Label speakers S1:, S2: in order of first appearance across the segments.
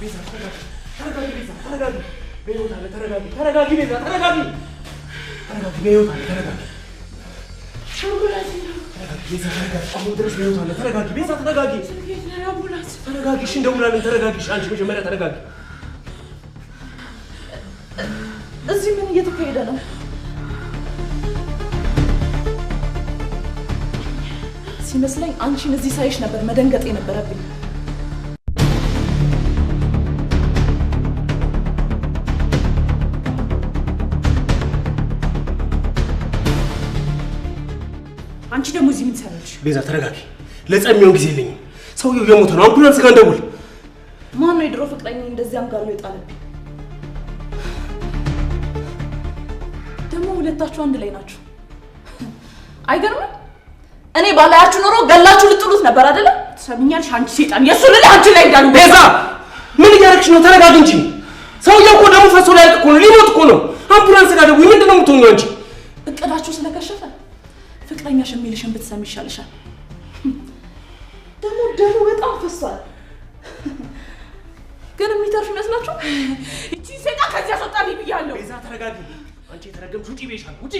S1: ቤዛ ተረጋጊ ቤዛ ተረጋጊ በህይወት አለ ተረጋጊ ቤዛ ተረጋጊ በህይወት አለ ተረጋጊ ቤዛ ተረጋጊ አሁን ድረስ በህይወት አለ ተረጋጊ ቤዛ ተረጋጊ ተረጋጊ እሺ እንደውላለን ተረጋጊ አንቺ መጀመሪያ ተረጋጊ
S2: እዚህ ምን እየተካሄደ ነው ሲመስለኝ አንቺን እዚህ ሳይሽ ነበር መደንገጥ የነበረብኝ አንቺ ደግሞ እዚህ ምን ትሰራለሽ
S1: ቤዛ ተረጋጊ ለጸሚውን ጊዜ የለኝም ሰውየው የሞተ ነው አምቡላንስ ጋር እንደውል
S2: ማን ነው የድሮ ፍቅረኛ እንደዚህ አንጋሎ ይጣልብኝ ደግሞ ሁለታችሁ አንድ ላይ ናችሁ አይገርምም እኔ ባላያችሁ ኖሮ ገላችሁ ልጥሉት ነበር አይደለ ትሰሚኛለሽ አንቺ ሰይጣን የሱ ልጅ አንቺ ላይ እንዳሉ
S1: ቤዛ ምን እያደረግሽ ነው ተረጋጊ እንጂ ሰውየው እኮ ደሙ ፈሶ ላይ እኮ ነው ሊሞት እኮ ነው አምቡላንስ ጋር ደውይ ምንድነው የምትሆኚው አንቺ
S2: እቅዳችሁ ስለከሸፈ ፍቅረኛሽ የሚልሽን ብትሰሚ ይሻልሻል ደግሞ በጣም ፈሷል ግን የሚተርፍ ይመስላችሁ እቺ ሰይጣን ከዚያ አስወጣልኝ ብያለሁ
S1: ቤዛ ተረጋጊ አንቺ የተረገምሽ ውጪ ቤሻል ውጪ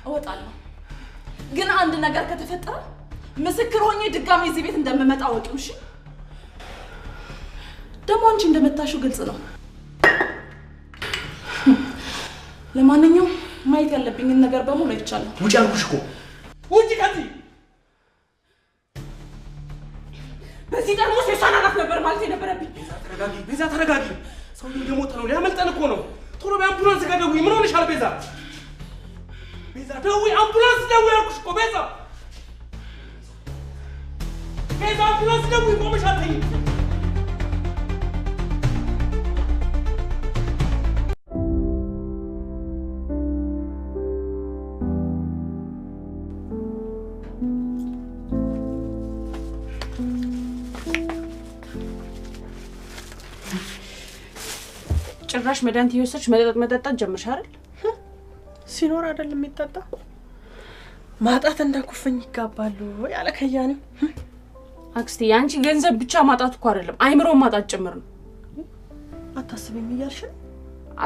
S2: እወጣለሁ ግን አንድ ነገር ከተፈጠረ ምስክር ሆኜ ድጋሚ እዚህ ቤት እንደምመጣ ወቂው እሺ ደግሞ አንቺ እንደመታሽው ግልጽ ነው ለማንኛውም ማየት ያለብኝን ነገር በሙሉ አይቻለሁ
S1: ውጪ አልኩሽ እኮ ውጪ ከዚህ
S2: በዚህ ደግሞ ሰይጣናት ነበር ማለት የነበረብኝ
S1: ቤዛ ተረጋጊ ሰውየው የሞተ ነው ሊያመልጠን እኮ ነው ቶሎ በአምቡላንስ ጋር ደውይ ምን ሆነሻል ቤዛ ደውይ አምቡላንስ ደውይ አልኩሽ እኮ ቤዛ አምቡላንስ ደውይ ቆመሻል ተይ
S3: ጭራሽ መድኃኒት እየወሰድሽ መጠጣት ጀመርሽ አይደል?
S4: ሲኖር አይደለም የሚጠጣ ማጣት እንደ ኩፍኝ ይጋባሉ ያለ ከያኔ
S3: አክስቴ ያንቺ ገንዘብ ብቻ ማጣት እኮ አይደለም አይምሮ ማጣት ጭምር ነው
S4: አታስቢም እያልሽ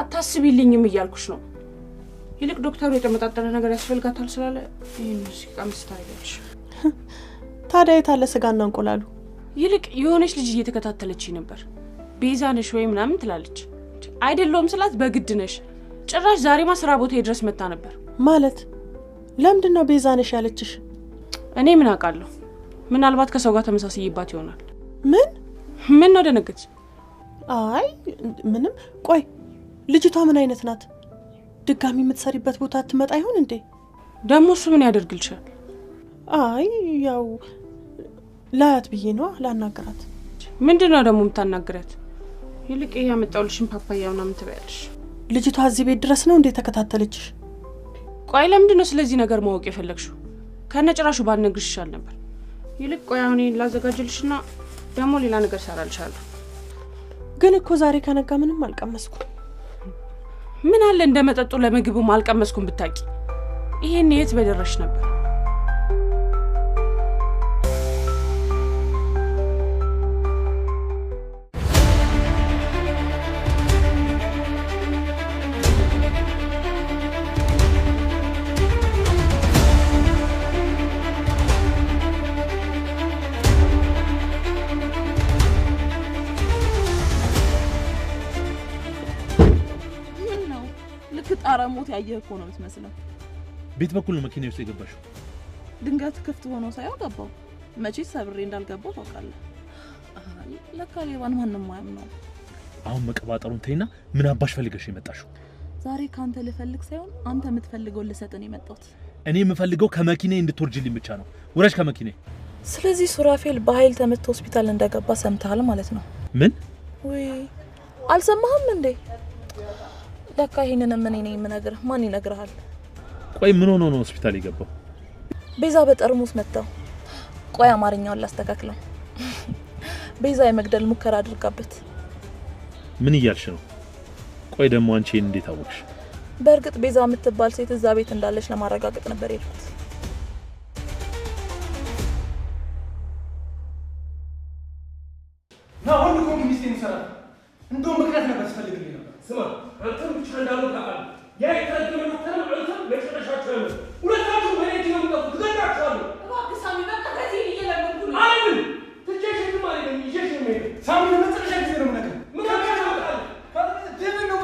S3: አታስቢልኝም እያልኩሽ ነው ይልቅ ዶክተሩ የተመጣጠነ ነገር ያስፈልጋታል ስላለ ይሄን ሲቀምስ ታያለሽ
S4: ታዲያ የታለ ስጋና እንቆላሉ
S3: ይልቅ የሆነች ልጅ እየተከታተለችኝ ነበር ቤዛ ነሽ ወይ ምናምን ትላለች አይደለም ስላት በግድ ነሽ ጭራሽ ዛሬማ ስራ ቦታ ድረስ መጣ ነበር
S4: ማለት ለምንድነው ቤዛ ነሽ ያለችሽ
S3: እኔ ምን አውቃለሁ ምናልባት ከሰው ጋር ተመሳሳይባት ይሆናል ምን ነው ደነገጥሽ
S4: አይ ምንም ቆይ ልጅቷ ምን አይነት ናት ድጋሚ የምትሰሪበት ቦታ አትመጣ ይሆን እንዴ
S3: ደሞ እሱ ምን ያደርግልሻል
S4: አይ ያው ላያት ብዬ ነው ላናገራት
S3: ምንድነው ደሞ የምታናግራት ይልቅ ያመጣውልሽን ፓፓያውና ምን ትበያለሽ
S4: ልጅቷ እዚህ ቤት ድረስ ነው እንዴ ተከታተለችሽ
S3: ቆይ ለምንድነው ስለዚህ ነገር ማወቅ የፈለግሽው ከነጭራሹ ባልነግርሽ ይሻል ነበር ይልቅ ቆይ አሁን ላዘጋጅልሽና ደሞ ሌላ ነገር ሰራልሻለሁ
S4: ግን እኮ ዛሬ ከነጋ ምንም አልቀመስኩም
S3: ምን አለ እንደመጠጡ ለምግቡም አልቀመስኩም ብታቂ ይሄን የት በደረሽ ነበር
S2: አራሞት ያየህ እኮ ነው የምትመስለው
S5: ቤት በኩል መኪና ውስጥ የገባሽው
S2: ድንጋት ክፍት ሆኖ ሳይሆን ገባው መቼ ሰብሬ እንዳልገባው ታውቃለህ ለካ ሌባን ማንንም ማያምነው
S5: አሁን መቀባጠሩን ተይና ምን አባሽ ፈልገሽ የመጣሽው
S2: ዛሬ ካንተ ልፈልግ ሳይሆን አንተ የምትፈልገው ልሰጥን የመጣሁት
S5: እኔ የምፈልገው ከመኪናዬ እንድትወርጂልኝ ብቻ ነው ወረሽ ከመኪናዬ
S2: ስለዚህ ሱራፌል በኃይል ተመቶ ሆስፒታል እንደገባ ሰምተሃል ማለት ነው
S5: ምን
S2: ወይ አልሰማህም እንዴ ለካ ይሄንን ምን እኔ የምነግርህ ማን ይነግርሃል
S5: ቆይ ምን ሆኖ ነው ሆስፒታል የገባው
S2: ቤዛ በጠርሙስ መጣው ቆይ አማርኛውን ላስተካክለው ቤዛ የመግደል ሙከራ አድርጋበት
S5: ምን ይያልሽ ነው ቆይ ደሞ አንቺ እንዴት አወቅሽ
S2: በእርግጥ ቤዛ የምትባል ሴት እዛ ቤት እንዳለች ለማረጋገጥ ነበር የሄድኩት
S1: ና ሁሉ ኮሚኒስት ይሰራል እንደው ምክንያት ነበር ትፈልግልኝ ነበር ስማ አንተም ብቻ እንዳለው ታውቃለህ ያ የተረገመ ዶክተር አንተም ለጨረሻቸው ነው ሁለታችሁ በሬት ነው የምትጠፉት ትገዳችኋለሁ
S2: እባክህ ሳሚ በቃ ከዚህ እየለመንኩ ነው
S1: አይደል ትጀሽኝ ማለት ነው ይጀሽኝ ነው ሳሚ ለመጨረሻ ጊዜ ነው ነገር ምን ያደርጋል ደም ነው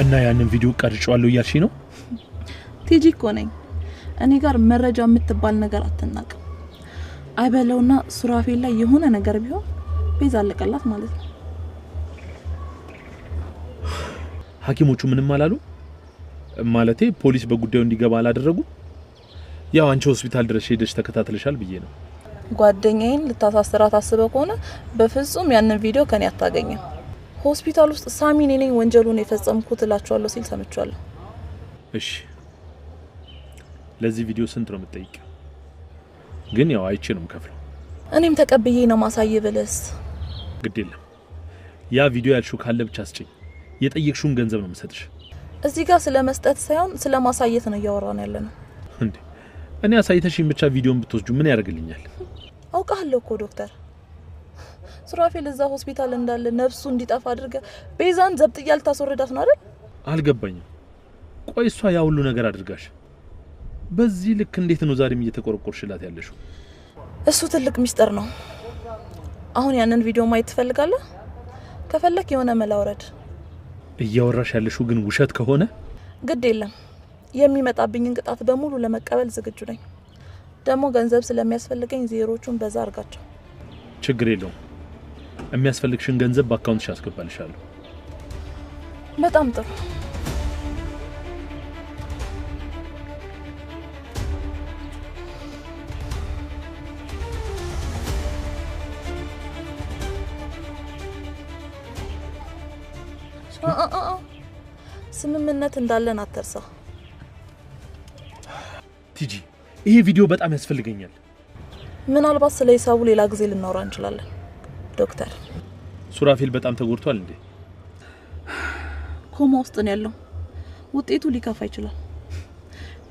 S5: እና ያንን ቪዲዮ ቀርጬዋለሁ እያልሽ ነው?
S2: ቲጂ እኮ ነኝ እኔ ጋር መረጃ የምትባል ነገር አትናቅም አይበለውና ሱራፌል ላይ የሆነ ነገር ቢሆን ቤዛ አለቀላት ማለት ነው
S5: ሐኪሞቹ ምንም አላሉ ማለቴ ፖሊስ በጉዳዩ እንዲገባ አላደረጉ ያው አንቺ ሆስፒታል ድረስ ሄደሽ ተከታተለሻል ብዬ ነው
S2: ጓደኛዬን ልታሳስራት አስበው ከሆነ በፍጹም ያንን ቪዲዮ ከኔ አታገኝም ሆስፒታል ውስጥ ሳሚ ነኝ ወንጀሉን የፈጸምኩት እላችኋለሁ ሲል ሰምቻለሁ
S5: እሺ ለዚህ ቪዲዮ ስንት ነው የምትጠይቂው ግን ያው አይቼ ነው የምከፍለው
S2: እኔም ተቀብዬ ነው ማሳየ ብለስ
S5: ግድ የለም ያ ቪዲዮ ያልሽው ካለ ብቻ አስጭኝ የጠየቅሽውን ገንዘብ ነው የምሰጥሽ
S2: እዚህ ጋር ስለመስጠት ሳይሆን ስለማሳየት ነው እያወራን ያለነው
S5: እንዴ እኔ አሳይተሽኝ ብቻ ቪዲዮን ብትወስጁ ምን ያደርግልኛል
S2: አውቃለሁ እኮ ዶክተር ሱራፌል እዛ ሆስፒታል እንዳለ ነፍሱ እንዲጠፋ አድርገ ቤዛን ዘብጥያል ታስወርዳት ነው አይደል
S5: አልገባኝም ቆይ እሷ ያ ሁሉ ነገር አድርጋሽ በዚህ ልክ እንዴት ነው ዛሬም እየተቆረቆርሽላት ያለሽው
S2: እሱ ትልቅ ሚስጥር ነው አሁን ያንን ቪዲዮ ማየት ትፈልጋለህ ከፈለክ የሆነ መላውረድ
S5: እያወራሽ ያለሽው ግን ውሸት ከሆነ
S2: ግድ የለም የሚመጣብኝን ቅጣት በሙሉ ለመቀበል ዝግጁ ነኝ ደግሞ ገንዘብ ስለሚያስፈልገኝ ዜሮቹን በዛ አርጋቸው
S5: ችግር የለውም የሚያስፈልግሽን ገንዘብ በአካውንትሽ አስገባልሻለሁ
S2: በጣም ጥሩ ስምምነት እንዳለን አትርሳ
S5: ቲጂ ይሄ ቪዲዮ በጣም ያስፈልገኛል
S2: ምናልባት ስለ ሂሳቡ ሌላ ጊዜ ልናወራ እንችላለን ዶክተር
S5: ሱራፌል በጣም ተጎድቷል እንዴ
S2: ኮማ ውስጥ ነው ያለው ውጤቱ ሊከፋ ይችላል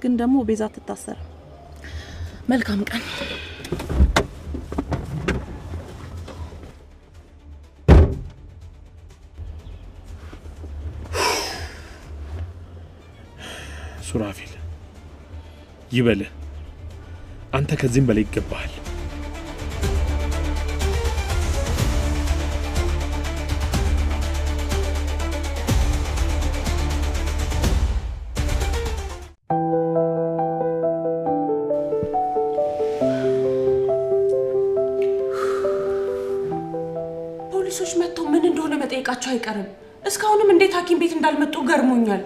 S2: ግን ደግሞ ቤዛ ትታሰር መልካም ቀን
S5: ሱራፌል ይበልህ አንተ ከዚህም በላይ ይገባሃል
S3: ፖሊሶች መጥተው ምን እንደሆነ መጠየቃቸው አይቀርም እስካሁንም እንዴት ሐኪም ቤት እንዳልመጡ ገርሞኛል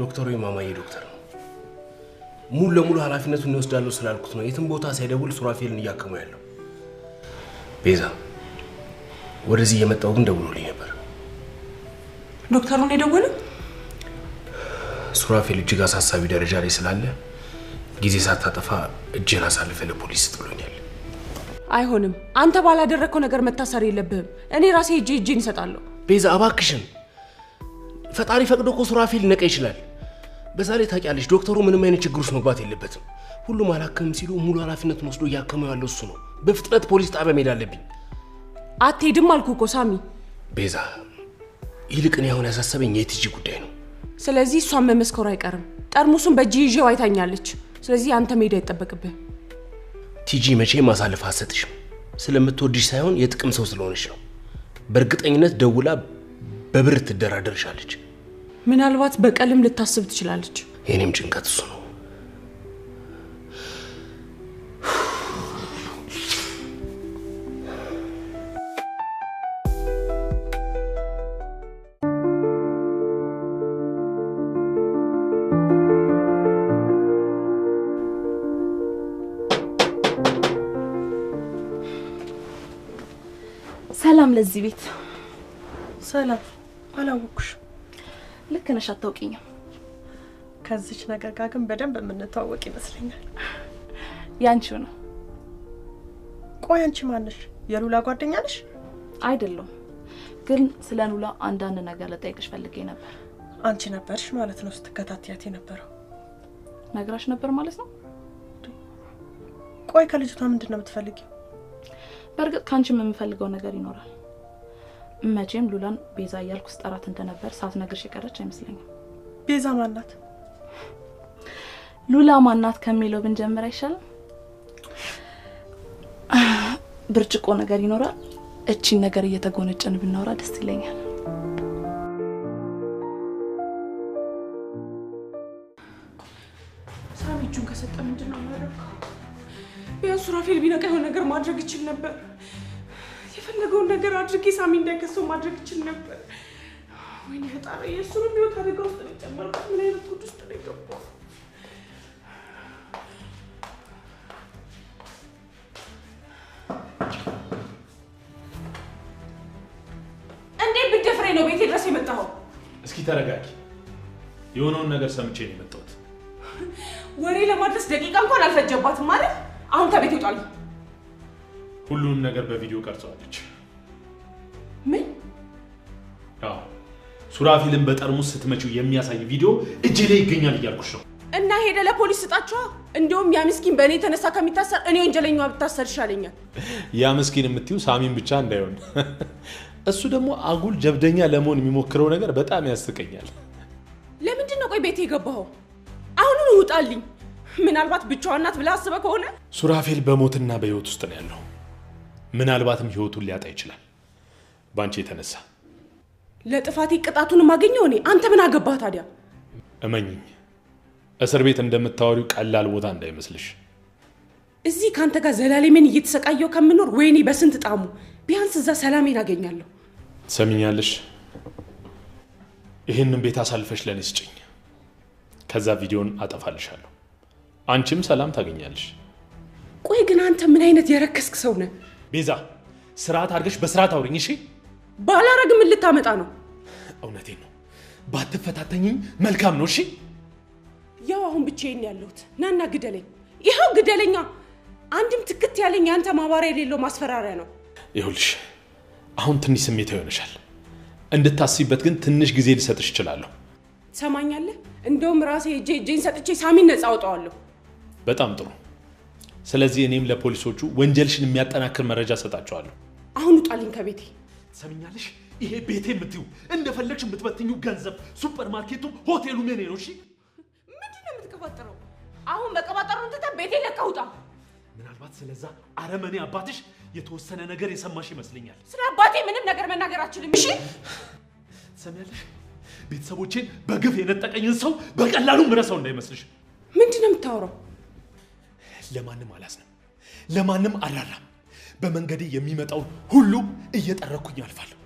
S1: ዶክተሩ የማማዬ ዶክተር ነው ሙሉ ለሙሉ ኃላፊነቱን ይወስዳሉ ስላልኩት ነው የትም ቦታ ሳይደውል ሱራፌልን እያከሙ ያለው ቤዛ ወደዚህ የመጣው ግን ደውሎልኝ ነበር
S3: ዶክተሩን የደወለው
S1: ሱራፌል እጅግ አሳሳቢ ደረጃ ላይ ስላለ ጊዜ ሳታጠፋ እጅን አሳልፈ ለፖሊስ ጥሎኛል
S3: አይሆንም አንተ ባላደረከው ነገር መታሰር የለብህም እኔ ራሴ እጄን እሰጣለሁ
S1: ቤዛ አባክሽን ፈጣሪ ፈቅዶ እኮ ሱራፌል ሊነቃ ይችላል በዛ ላይ ታውቂያለሽ ዶክተሩ ምንም አይነት ችግር ውስጥ መግባት የለበትም ሁሉም አላከም ሲሉ ሙሉ ኃላፊነቱን ወስዶ እያከመው ያለው እሱ ነው በፍጥነት ፖሊስ ጣቢያ መሄድ አለብኝ
S3: አትሄድም አልኩህ እኮ ሳሚ
S1: ቤዛ ይልቅ እኔ አሁን ያሳሰበኝ የቲጂ ጉዳይ ነው
S3: ስለዚህ እሷን መመስከሩ አይቀርም ጠርሙሱን በእጅ ይዤው አይታኛለች ስለዚህ አንተ መሄድ አይጠበቅብህ
S1: ቲጂ መቼም ማሳለፍ አትሰጥሽም ስለምትወድሽ ሳይሆን የጥቅም ሰው ስለሆነች ነው በእርግጠኝነት ደውላ በብር ትደራደርሻለች
S3: ምናልባት በቀልም ልታስብ ትችላለች
S1: የኔም ጭንቀት እሱ ነው
S2: ሰላም ለዚህ ቤት
S4: ሰላም አላወኩሽ
S2: ልክ ነሽ አታውቂኝም
S4: ከዚች ነገር ጋር ግን በደንብ የምንተዋወቅ ይመስለኛል
S2: ያንቺው ነው
S4: ቆይ አንቺ ማነሽ የሉላ ጓደኛ ነሽ
S2: አይደለም ግን ስለ ሉላ አንዳንድ ነገር ልጠይቅሽ ፈልጌ ነበር
S4: አንቺ ነበርሽ ማለት ነው ስትከታተያት የነበረው
S2: ነግራሽ ነበር ማለት ነው
S4: ቆይ ከልጅቷ ምንድነው የምትፈልጊው?
S2: በርግጥ ካንቺም የምፈልገው ነገር ይኖራል። መቼም ሉላን ቤዛ እያልኩ ስጠራት እንደነበር ሳትነግርሽ የቀረች አይመስለኝም።
S4: ቤዛ ማናት?
S2: ሉላ ማናት ከሚለው ብንጀምር አይሻልም? ብርጭቆ ነገር ይኖራል። እቺን ነገር እየተጎነጨን ብናወራ ደስ ይለኛል።
S3: ሳሚጁን ከሰጠ ምንድነው የሚያደርገው? ቢያንስ ሱራፌል ቢነቃ የሆነ ነገር ማድረግ ይችል ነበር። የፈለገውን ነገር አድርጌ ሳሚ እንዳይከሰው ማድረግ ይችል ነበር። ወይኔ ፈጣሪ፣ የእሱንም ህይወት አደጋ ውስጥ ነው የጨመርኩት። ምን አይነት ጉድ ውስጥ ነው የገባው? እንዴት ብትደፍሬ ነው ቤቴ ድረስ የመጣኸው?
S5: እስኪ ተረጋጊ። የሆነውን ነገር ሰምቼ ነው የመጣሁት።
S3: ወሬ ለማድረስ ደቂቃ እንኳን አልፈጀባትም ማለት። አሁን ከቤት ይወጣል።
S5: ሁሉንም ነገር በቪዲዮ ቀርጸዋለች።
S3: ምን?
S5: አዎ፣ ሱራፌልን በጠርሙስ ስትመጪው የሚያሳይ ቪዲዮ እጄ ላይ ይገኛል እያልኩሽ ነው።
S3: እና ሄደ ለፖሊስ ስጣቸዋ። እንደውም ያ ምስኪን በእኔ የተነሳ ከሚታሰር እኔ ወንጀለኛዋ ብታሰር ይሻለኛል።
S5: ያ ምስኪን የምትይው ሳሚን ብቻ እንዳይሆን። እሱ ደግሞ አጉል ጀብደኛ ለመሆን የሚሞክረው ነገር በጣም ያስቀኛል።
S3: ለምንድን ነው ቆይ ቤቴ የገባኸው? አሁኑን ውጣልኝ። ምናልባት ብቻዋን ናት ብለህ አስበህ ከሆነ
S5: ሱራፌል በሞትና በህይወት ውስጥ ነው ያለው። ምናልባትም ህይወቱን ሊያጣ ይችላል ባንቺ የተነሳ።
S3: ለጥፋቴ ቅጣቱን ማገኘው እኔ። አንተ ምን አገባህ ታዲያ?
S5: እመኝኝ፣ እስር ቤት እንደምታወሪው ቀላል ቦታ እንዳይመስልሽ።
S3: እዚህ ካንተ ጋር ዘላለሜን እየተሰቃየው ከምኖር ወይኔ በስንት ጣሙ ቢያንስ እዛ ሰላሜን አገኛለሁ።
S5: ሰሚኛለሽ? ይህንን ቤት አሳልፈሽ ለኔ ስጭኝ። ከዛ ቪዲዮን አጠፋልሻለሁ። አንቺም ሰላም ታገኛለሽ።
S3: ቆይ ግን አንተ ምን አይነት የረከስክ ሰው ነህ?
S5: ቤዛ፣ ስርዓት አድርገሽ በስርዓት አውሪኝ እሺ?
S3: ባላረግ ምን ልታመጣ ነው?
S5: እውነቴን ነው። ባትፈታተኝኝ መልካም ነው እሺ?
S3: ያው አሁን ብቻዬን ያለሁት። ናና ግደለኝ። ይኸው ግደለኛ። አንድም ትክት ያለኝ አንተ ማባሪያ የሌለው ማስፈራሪያ ነው።
S5: ይኸውልሽ፣ አሁን ትንሽ ስሜት ይሆነሻል። እንድታስቢበት ግን ትንሽ ጊዜ ልሰጥሽ እችላለሁ።
S3: ትሰማኛለህ? እንደውም ራሴ እጄን ሰጥቼ ሳሚን ነፃ አውጣዋለሁ።
S5: በጣም ጥሩ። ስለዚህ እኔም ለፖሊሶቹ ወንጀልሽን የሚያጠናክር መረጃ ሰጣቸዋለሁ።
S3: አሁን ውጣልኝ ከቤቴ።
S5: ሰሚኛለሽ? ይሄ ቤቴ የምትዩ እንደፈለግሽ የምትበትኙ ገንዘብ፣ ሱፐርማርኬቱ፣ ሆቴሉ ምን ነው? እሺ
S3: ምንድን ነው የምትቀባጥረው? አሁን መቀባጠሩን ትተህ ቤቴ ለቀህ ውጣ።
S5: ምናልባት ስለዛ አረመኔ አባትሽ የተወሰነ ነገር የሰማሽ ይመስለኛል።
S3: ስለ አባቴ ምንም ነገር መናገር አልችልም። እሺ
S5: ሰሚያለሽ? ቤተሰቦቼን በግፍ የነጠቀኝን ሰው በቀላሉ ምረሰው እንዳይመስልሽ።
S3: ምንድን ነው የምታወራው?
S5: ለማንም አላዝንም፣ ለማንም አላራም። በመንገዴ የሚመጣው ሁሉ እየጠረኩኝ አልፋለሁ።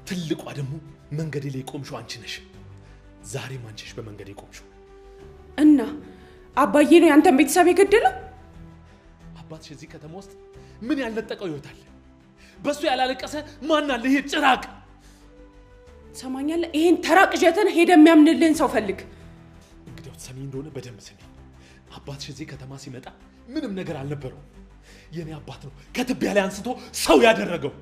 S5: ትልቋ ደግሞ መንገዴ ላይ ቆምሽው አንቺ ነሽ። ዛሬም አንቺ ነሽ በመንገዴ ቆምሽው።
S3: እና አባዬ ነው ያንተን ቤተሰብ የገደለው?
S5: አባትሽ እዚህ ከተማ ውስጥ ምን ያልነጠቀው ይወታል? በሱ ያላለቀሰ ማን አለ? ይሄ ጭራቅ።
S3: ሰማኛለህ? ይሄን ተራቅጀተን ሄደ የሚያምንልህን ሰው ፈልግ።
S5: እንግዲያው ሰሚ እንደሆነ በደንብ ስሚ። አባትሽ እዚህ ከተማ ሲመጣ ምንም ነገር አልነበረው። የኔ አባት ነው ከትቢያ ላይ አንስቶ ሰው ያደረገው።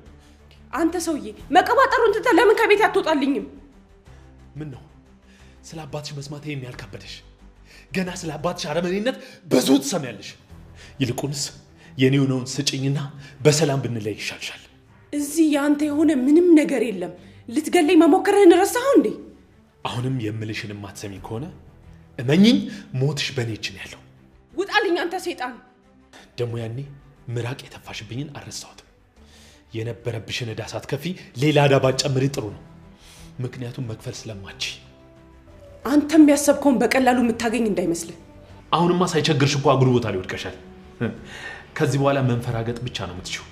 S3: አንተ ሰውዬ መቀባጠሩን ትተህ ለምን ከቤት አትወጣልኝም?
S5: ምን ነው ስለ አባትሽ መስማት ይሄን ያልከበደሽ? ገና ስለ አባትሽ አረመኔነት ብዙ ትሰሚያለሽ። ይልቁንስ የኔውነውን ስጭኝና በሰላም ብንለይ ይሻልሻል።
S3: እዚህ ያንተ የሆነ ምንም ነገር የለም። ልትገለኝ መሞከርህን ረሳኸው እንዴ?
S5: አሁንም የምልሽን ማትሰሚ ከሆነ እመኚኝ፣ ሞትሽ በኔ እጅ ነው ያለው።
S3: ውጣልኝ አንተ ሰይጣን።
S5: ደግሞ ያኔ ምራቅ የተፋሽብኝን አልረሳሁትም። የነበረብሽን ዕዳ ሳትከፊ ሌላ ዕዳ ባትጨምሪ ጥሩ ነው። ምክንያቱም መክፈል ስለማች።
S3: አንተም ያሰብከውን በቀላሉ የምታገኝ እንዳይመስልህ።
S5: አሁንማ ሳይቸግርሽ እኮ አጉል ቦታ ላይ ወድቀሻል። ከዚህ በኋላ መንፈራገጥ ብቻ ነው የምትችው።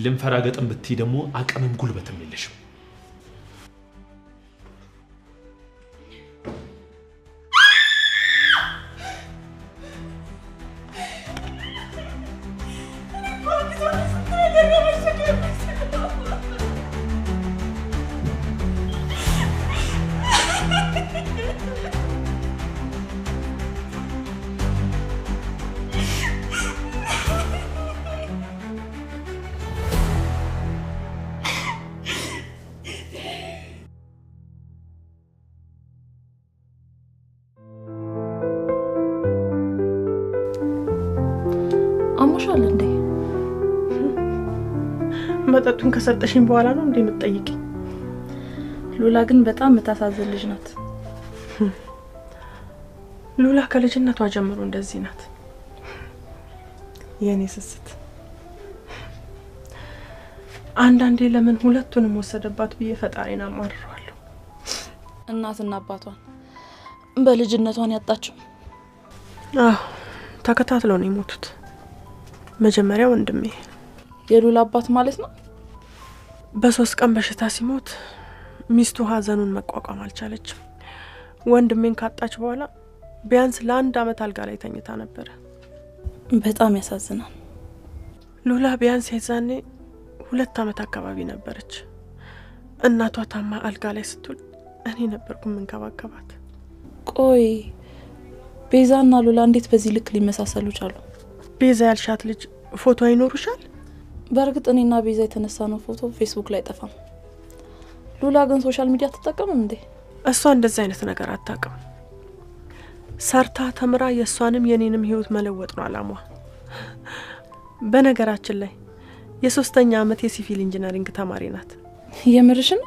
S5: ልንፈራገጥም ብትይ ደግሞ አቅምም ጉልበትም የለሽም።
S2: አሞሻል እንዴ?
S4: መጠጡን ከሰጠሽኝ በኋላ ነው እንዴ የምትጠይቂኝ?
S2: ሉላ ግን በጣም የምታሳዝን ልጅ ናት።
S4: ሉላ ከልጅነቷ ጀምሮ እንደዚህ ናት። የኔ ስስት አንዳንዴ ለምን ሁለቱንም ወሰደባት ብዬ ፈጣሪና አማርራለሁ።
S2: እናትና አባቷን በልጅነቷን ያጣችው
S4: ተከታትለው ነው የሞቱት። መጀመሪያ ወንድሜ
S2: የሉላ አባት ማለት ነው።
S4: በ3 ቀን በሽታ ሲሞት ሚስቱ ሀዘኑን መቋቋም አልቻለችም። ወንድሜን ካጣች በኋላ ቢያንስ ለ1 አመት አልጋ ላይ ተኝታ ነበር።
S2: በጣም ያሳዝናል።
S4: ሉላ ቢያንስ የዛኔ 2 አመት አካባቢ ነበረች። እናቷ ታማ አልጋ ላይ ስትውል እኔ ነበርኩ መንከባከባት።
S2: ቆይ ቤዛና ሉላ እንዴት በዚህ ልክ ሊመሳሰሉ ቻሉ?
S4: ቤዛ ያልሻት ልጅ ፎቶ አይኖርሻል?
S2: በእርግጥ እኔና ቤዛ የተነሳነው ፎቶ ፌስቡክ ላይ ጠፋም። ሉላ ግን ሶሻል ሚዲያ ተጠቀመም እንዴ?
S4: እሷ እንደዛ አይነት ነገር አታውቅም። ሰርታ ተምራ የሷንም የኔንም ህይወት መለወጥ ነው አላማዋ። በነገራችን ላይ የ3ኛ አመት የሲቪል ኢንጂነሪንግ ተማሪ ናት።
S2: የምርሽን?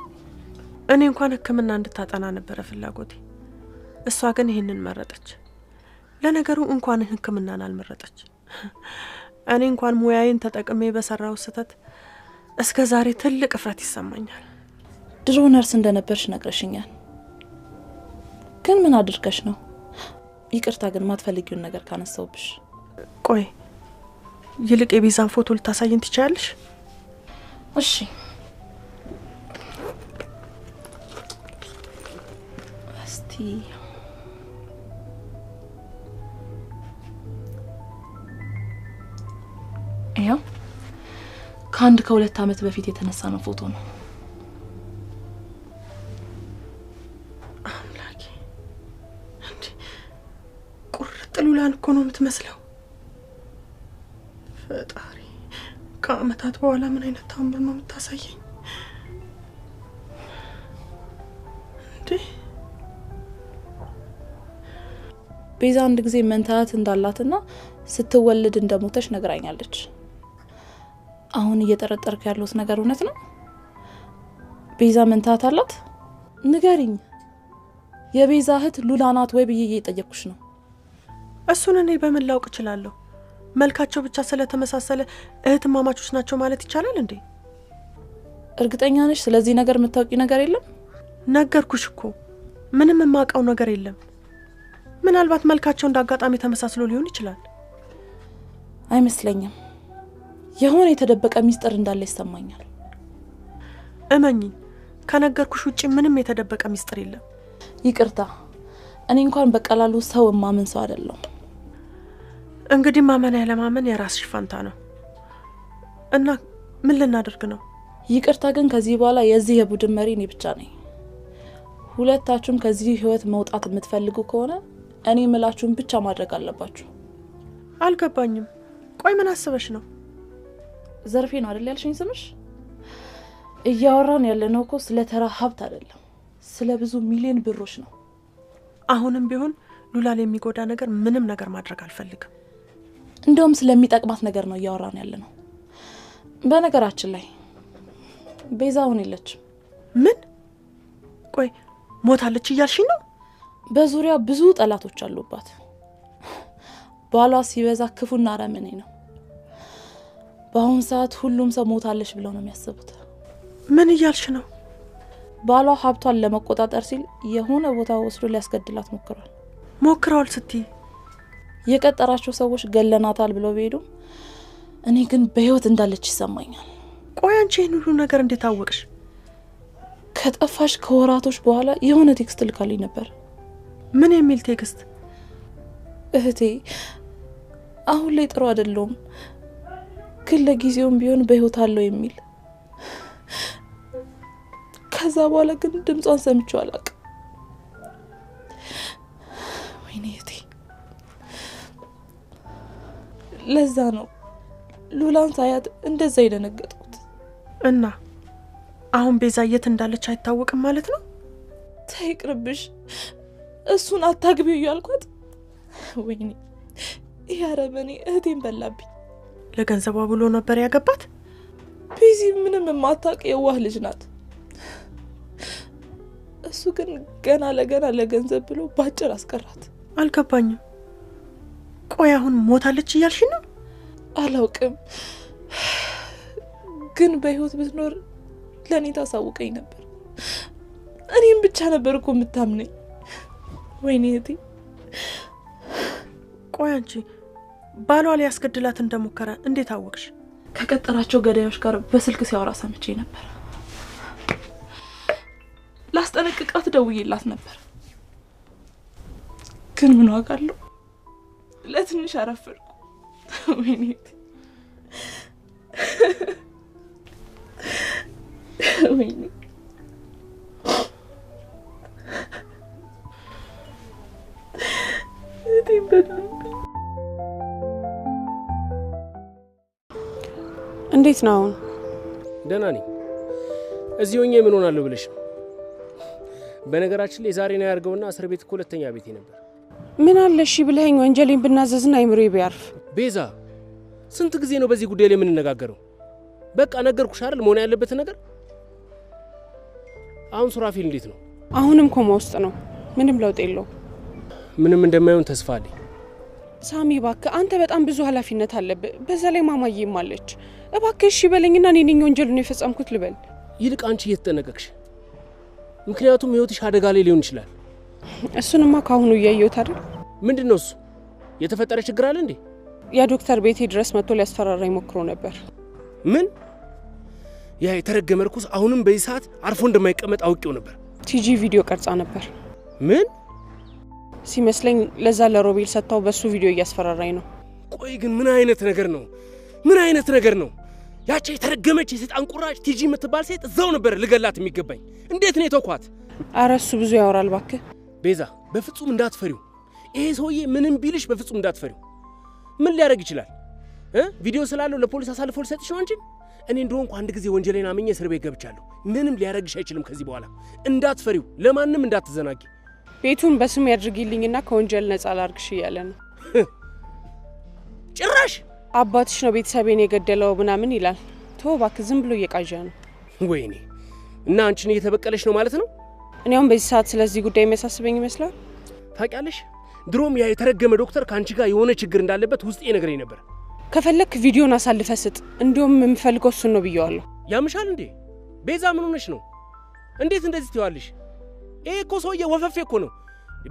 S4: እኔ እንኳን ህክምና እንድታጠና ነበር ፍላጎቴ። እሷ ግን ይሄንን መረጠች። ለነገሩ እንኳን ህክምናን አልመረጠች። እኔ እንኳን ሙያዬን ተጠቅሜ በሰራው ስህተት እስከ ዛሬ ትልቅ እፍረት ይሰማኛል።
S2: ድሮ ነርስ እንደነበርሽ ነግረሽኛል። ግን ምን አድርገሽ ነው? ይቅርታ ግን ማትፈልጊውን ነገር ካነሳውብሽ።
S4: ቆይ ይልቅ የቤዛን ፎቶ ልታሳይን ትችያለሽ?
S2: እሺ እስቲ ያው ከ1-2 አመት በፊት የተነሳ ነው ፎቶ ነው።
S4: አምላኬ እንዴ ቁርጥ ሉላን እኮ ነው የምትመስለው። ፈጣሪ ከአመታት በኋላ ምን አይነት ታምር ነው የምታሳየኝ? እንዴ
S2: ቤዛ አንድ ጊዜ መንታት እንዳላትና ስትወለድ እንደሞተች ነግራኛለች። አሁን እየተጠረጠርክ ያለው ነገር እውነት ነው? ቤዛ መንታት አላት? ንገሪኝ። የቤዛ እህት ሉላ ናት ወይ ብዬ እየጠየቅኩሽ ነው።
S4: እሱን እኔ በምን ላውቅ እችላለሁ? መልካቸው ብቻ ስለተመሳሰለ እህትማማቾች ናቸው ማለት ይቻላል እንዴ?
S2: እርግጠኛ ነሽ ስለዚህ ነገር የምታውቂ ነገር የለም?
S4: ነገርኩሽ እኮ ምንም የማውቀው ነገር የለም። ምናልባት መልካቸው እንዳጋጣሚ ተመሳስሎ ሊሆን ይችላል።
S2: አይመስለኝም። የሆነ የተደበቀ ሚስጥር እንዳለ ይሰማኛል።
S4: እመኚኝ፣ ከነገርኩሽ ውጪ ምንም የተደበቀ ሚስጥር የለም።
S2: ይቅርታ፣ እኔ እንኳን በቀላሉ ሰው ማመን ሰው አይደለም።
S4: እንግዲህ ማመን ያለማመን የራስሽ ፋንታ ነው። እና ምን ልናደርግ ነው?
S2: ይቅርታ ግን ከዚህ በኋላ የዚህ የቡድን መሪ እኔ ብቻ ነኝ። ሁለታችሁም ከዚህ ህይወት መውጣት የምትፈልጉ ከሆነ እኔ ምላችሁን ብቻ ማድረግ አለባችሁ።
S4: አልገባኝም። ቆይ ምን አስበሽ ነው?
S2: ዘርፌ ነው አይደል ያልሽኝ ስምሽ? እያወራን ያለነው እኮ ስለ ተራ ሀብት አይደለም፣ ስለ ብዙ ሚሊዮን ብሮች ነው።
S4: አሁንም ቢሆን ሉላን የሚጎዳ ነገር ምንም ነገር ማድረግ አልፈልግም።
S2: እንደውም ስለሚጠቅማት ነገር ነው እያወራን ያለነው። በነገራችን ላይ ቤዛ አሁን የለችም።
S4: ምን? ቆይ ሞታለች እያልሽኝ ነው?
S2: በዙሪያ ብዙ ጠላቶች አሉባት። ባሏ ሲበዛ ክፉና አረመኔ ነው። በአሁን ሰዓት ሁሉም ሰው ሞታለች ብለው ነው የሚያስቡት።
S4: ምን እያልሽ ነው?
S2: ባሏ ሀብቷን ለመቆጣጠር ሲል የሆነ ቦታ ወስዶ ሊያስገድላት ሞክሯል።
S4: ሞክረዋል ስትይ?
S2: የቀጠራቸው ሰዎች ገለናታል ብለው ቢሄዱ እኔ ግን በህይወት እንዳለች ይሰማኛል።
S4: ቆይ አንቺ ይህን ሁሉ ነገር እንዴት አወቅሽ?
S2: ከጠፋሽ ከወራቶች በኋላ የሆነ ቴክስት ልካልኝ ነበር።
S4: ምን የሚል ቴክስት?
S2: እህቴ አሁን ላይ ጥሩ አይደለም፣ ግን ለጊዜውም ቢሆን በህይወት አለው የሚል። ከዛ በኋላ ግን ድምጿን ሰምቼው አላውቅም። ወይኔ እህቴ፣ ለዛ ነው ሉላን ሳያት እንደዛ ይደነገጥኩት።
S4: እና አሁን ቤዛ የት እንዳለች አይታወቅም ማለት ነው?
S2: ታይቅርብሽ፣ እሱን አታግቢው ያልኳት። ወይኔ ይሄ አረመኔ እህቴን በላብኝ።
S4: ለገንዘቧ ብሎ ነበር ያገባት?
S2: ቤዚ ምንም የማታውቅ የዋህ ልጅ ናት። እሱ ግን ገና ለገንዘብ ብሎ ባጭር አስቀራት።
S4: አልገባኝም። ቆይ አሁን ሞታለች እያልሽ ነው?
S2: አላውቅም፣ ግን በህይወት ብትኖር ለኔ ታሳውቀኝ ነበር። እኔም ብቻ ነበር እኮ የምታምነኝ። ወይኔ እህቴ።
S4: ቆይ አንቺ ባሏ ሊያስገድላት እንደሞከረ እንዴት አወቅሽ?
S2: ከቀጠራቸው ገዳዮች ጋር በስልክ ሲያወራ ሰምቼ ነበር። ላስጠነቅቃት ደውዬላት ነበር፣ ግን ምን ዋጋ አለው? ለትንሽ አረፈድኩ። ወይኔ ወይኔ።
S4: እንዴት ነው አሁን?
S1: ደህና ነኝ። እዚህ ሆኜ ምን ሆናለሁ ብለሽ ነው? በነገራችን ላይ ዛሬ ነው ያርገውና እስር ቤት እኮ ሁለተኛ ቤቴ ነበር።
S4: ምን አለ እሺ ብለኸኝ ወንጀሌን ብናዘዝና አይምሮዬ ቢያርፍ።
S1: ቤዛ ስንት ጊዜ ነው በዚህ ጉዳይ ላይ የምንነጋገረው? በቃ ነገርኩሽ አይደል መሆን ያለበት ነገር። አሁን ሱራፌል እንዴት ነው?
S4: አሁንም ኮማ ውስጥ ነው። ምንም ለውጥ የለውም።
S1: ምንም እንደማይሆን ተስፋ አለኝ።
S4: ሳሚ እባክህ፣ አንተ በጣም ብዙ ኃላፊነት አለብህ። በዛ ላይ ማማዬም አለች። እባክህ እሺ በለኝና እኔ ነኝ ወንጀሉን የፈጸምኩት ልበል።
S1: ይልቅ አንቺ እየተጠነቀቅሽ፣ ምክንያቱም ህይወትሽ አደጋ ላይ ሊሆን ይችላል።
S4: እሱንማ ካሁኑ እያየሁት አይደል?
S1: ምንድነው እሱ? የተፈጠረ ችግር አለ እንዴ?
S4: ያ ዶክተር ቤቴ ድረስ መጥቶ ሊያስፈራራኝ ሞክሮ ነበር።
S1: ምን? ያ የተረገመ ርኩስ አሁንም በዚህ ሰዓት አርፎ እንደማይቀመጥ አውቄው ነበር።
S4: ቲጂ ቪዲዮ ቀርጻ ነበር።
S1: ምን?
S4: ሲመስለኝ ለዛ ለሮቤል ሰጣው በሱ ቪዲዮ እያስፈራራኝ ነው።
S1: ቆይ ግን ምን አይነት ነገር ነው? ምን አይነት ነገር ነው? ያቺ የተረገመች የሰይጣን ቁራጭ ቲጂ የምትባል ሴት እዛው ነበር ልገላት የሚገባኝ። እንዴት ነው የተኳት?
S4: አረ እሱ ብዙ ያወራል እባክህ።
S1: ቤዛ በፍጹም እንዳትፈሪው። ይሄ ሰውዬ ምንም ቢልሽ በፍጹም እንዳትፈሪው። ምን ሊያደርግ ይችላል? ቪዲዮ ስላለው ለፖሊስ አሳልፎ ሊሰጥሽ ነው እንጂ እኔ እንደሆንኩ አንድ ጊዜ ወንጀሌን አምኜ እስር ቤት ገብቻለሁ። ምንም ሊያደርግሽ አይችልም ከዚህ በኋላ። እንዳትፈሪው፣ ለማንም እንዳትዘናጊ።
S4: ቤቱን በስም ያድርግልኝና ከወንጀል ነፃ ላርግሽ እያለ ነው።
S1: ጭራሽ
S4: አባትሽ ነው ቤተሰቤን የገደለው ምናምን ይላል። ተው እባክህ፣ ዝም ብሎ እየቃዣ ነው።
S1: ወይኔ! እና አንቺን እየተበቀለሽ ነው ማለት ነው?
S4: እኔ አሁን በዚህ ሰዓት ስለዚህ ጉዳይ የሚያሳስበኝ ይመስላል?
S1: ታውቂያለሽ፣ ድሮም ያ የተረገመ ዶክተር ካንቺ ጋር የሆነ ችግር እንዳለበት ውስጤ ነግረኝ ነበር።
S4: ከፈለክ ቪዲዮን አሳልፈ ስጥ። እንደውም የምፈልገው እሱን ነው ብየዋለሁ።
S1: ያምሻል እንዴ? ቤዛ ምን ሆነሽ ነው? እንዴት እንደዚህ ትይዋለሽ? ይሄ እኮ ሰውዬ ወፈፌ እኮ ነው።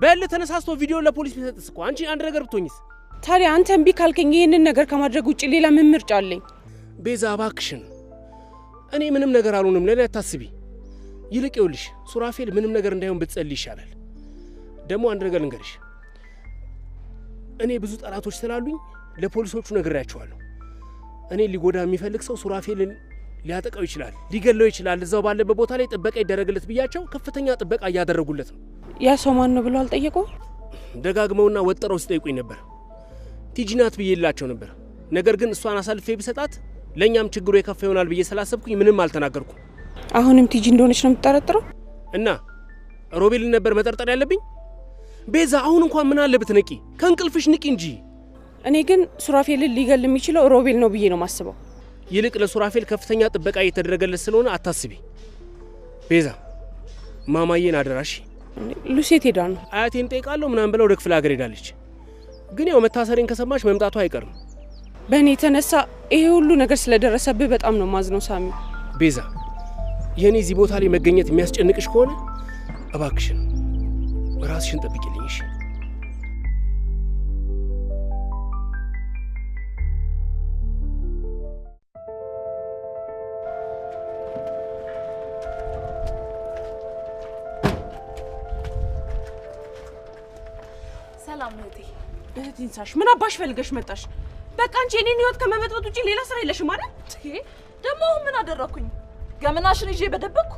S1: በል ተነሳስቶ ቪዲዮ ለፖሊስ ቢሰጥስ እኮ አንቺ አንድ ነገር ብትሆኝስ?
S4: ታዲያ አንተ እምቢ ካልከኝ ይሄንን ነገር ከማድረግ ውጪ ሌላ ምን ምርጫ አለኝ?
S1: ቤዛ እባክሽን፣ እኔ ምንም ነገር አልሆንም፣ ለኔ አታስቢ። ይልቅ ይኸውልሽ ሱራፌል ምንም ነገር እንዳይሆን ብትጸልይ ይሻላል። ደግሞ አንድ ነገር ልንገርሽ፣ እኔ ብዙ ጠላቶች ስላሉኝ ለፖሊሶቹ ነግሬያቸዋለሁ። እኔ ሊጎዳ የሚፈልግ ሰው ሱራፌልን ሊያጠቃው ይችላል፣ ሊገለው ይችላል። እዛው ባለበት ቦታ ላይ ጥበቃ ይደረግለት ብያቸው ከፍተኛ ጥበቃ እያደረጉለት ነው።
S4: ያ ሰው ማን ነው ብሎ አልጠየቀው?
S1: ደጋግመውና ወጥረው ሲጠይቁኝ ነበር። ቲጂ ናት ብዬላቸው ነበር። ነገር ግን እሷን አሳልፌ ቢሰጣት ለኛም ችግሩ የከፋ ይሆናል ብዬ ስላሰብኩኝ ምንም አልተናገርኩም።
S4: አሁንም ቲጂ እንደሆነች ነው የምትጠረጥረው?
S1: እና ሮቤልን ነበር መጠርጠር ያለብኝ? ቤዛ አሁን እንኳን ምን አለበት ነቂ፣ ከእንቅልፍሽ ንቂ እንጂ።
S4: እኔ ግን ሱራፌልን ሊገል የሚችለው ሮቤል ነው ብዬ ነው ማስበው።
S1: ይልቅ ለሱራፌል ከፍተኛ ጥበቃ እየተደረገለት ስለሆነ አታስቢ ቤዛ። ማማዬን አደራሽ።
S4: ሉሴት ሄዳ ነው?
S1: አያቴን ጠይቃለሁ ምናምን ብለው ወደ ክፍለ ሀገር ሄዳለች። ግን ያው መታሰሬን ከሰማች መምጣቱ አይቀርም።
S4: በእኔ የተነሳ ይሄ ሁሉ ነገር ስለደረሰብህ በጣም ነው ማዝነው ሳሚ።
S1: ቤዛ የኔ እዚህ ቦታ ላይ መገኘት የሚያስጨንቅሽ ከሆነ እባክሽን ራስሽን ጠብቂልኝ እሺ?
S2: ሰላም እህቴ።
S3: እህቴን ሳሽ ምን አባሽ ፈልገሽ መጣሽ? በቃ አንቺ የኔን ህይወት ከመበጥበጥ ውጪ ሌላ ስራ የለሽም አይደል?
S2: ደግሞ ምን አደረኩኝ? ገመናሽን ይዤ በደበቅኩ?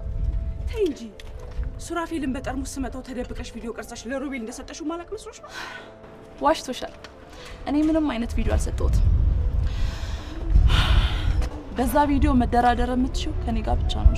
S3: ተይ እንጂ ሱራፌልን በጠርሙስ ስመታው ተደብቀሽ ቪዲዮ ቀርጻሽ ለሮቤል እንደሰጠሽው ማላቅ መስሎሽ ነው?
S2: ዋሽቶሻል። እኔ ምንም አይነት ቪዲዮ አልሰጠሁትም። በዛ ቪዲዮ መደራደር የምትችው ከኔ ጋር ብቻ ነው።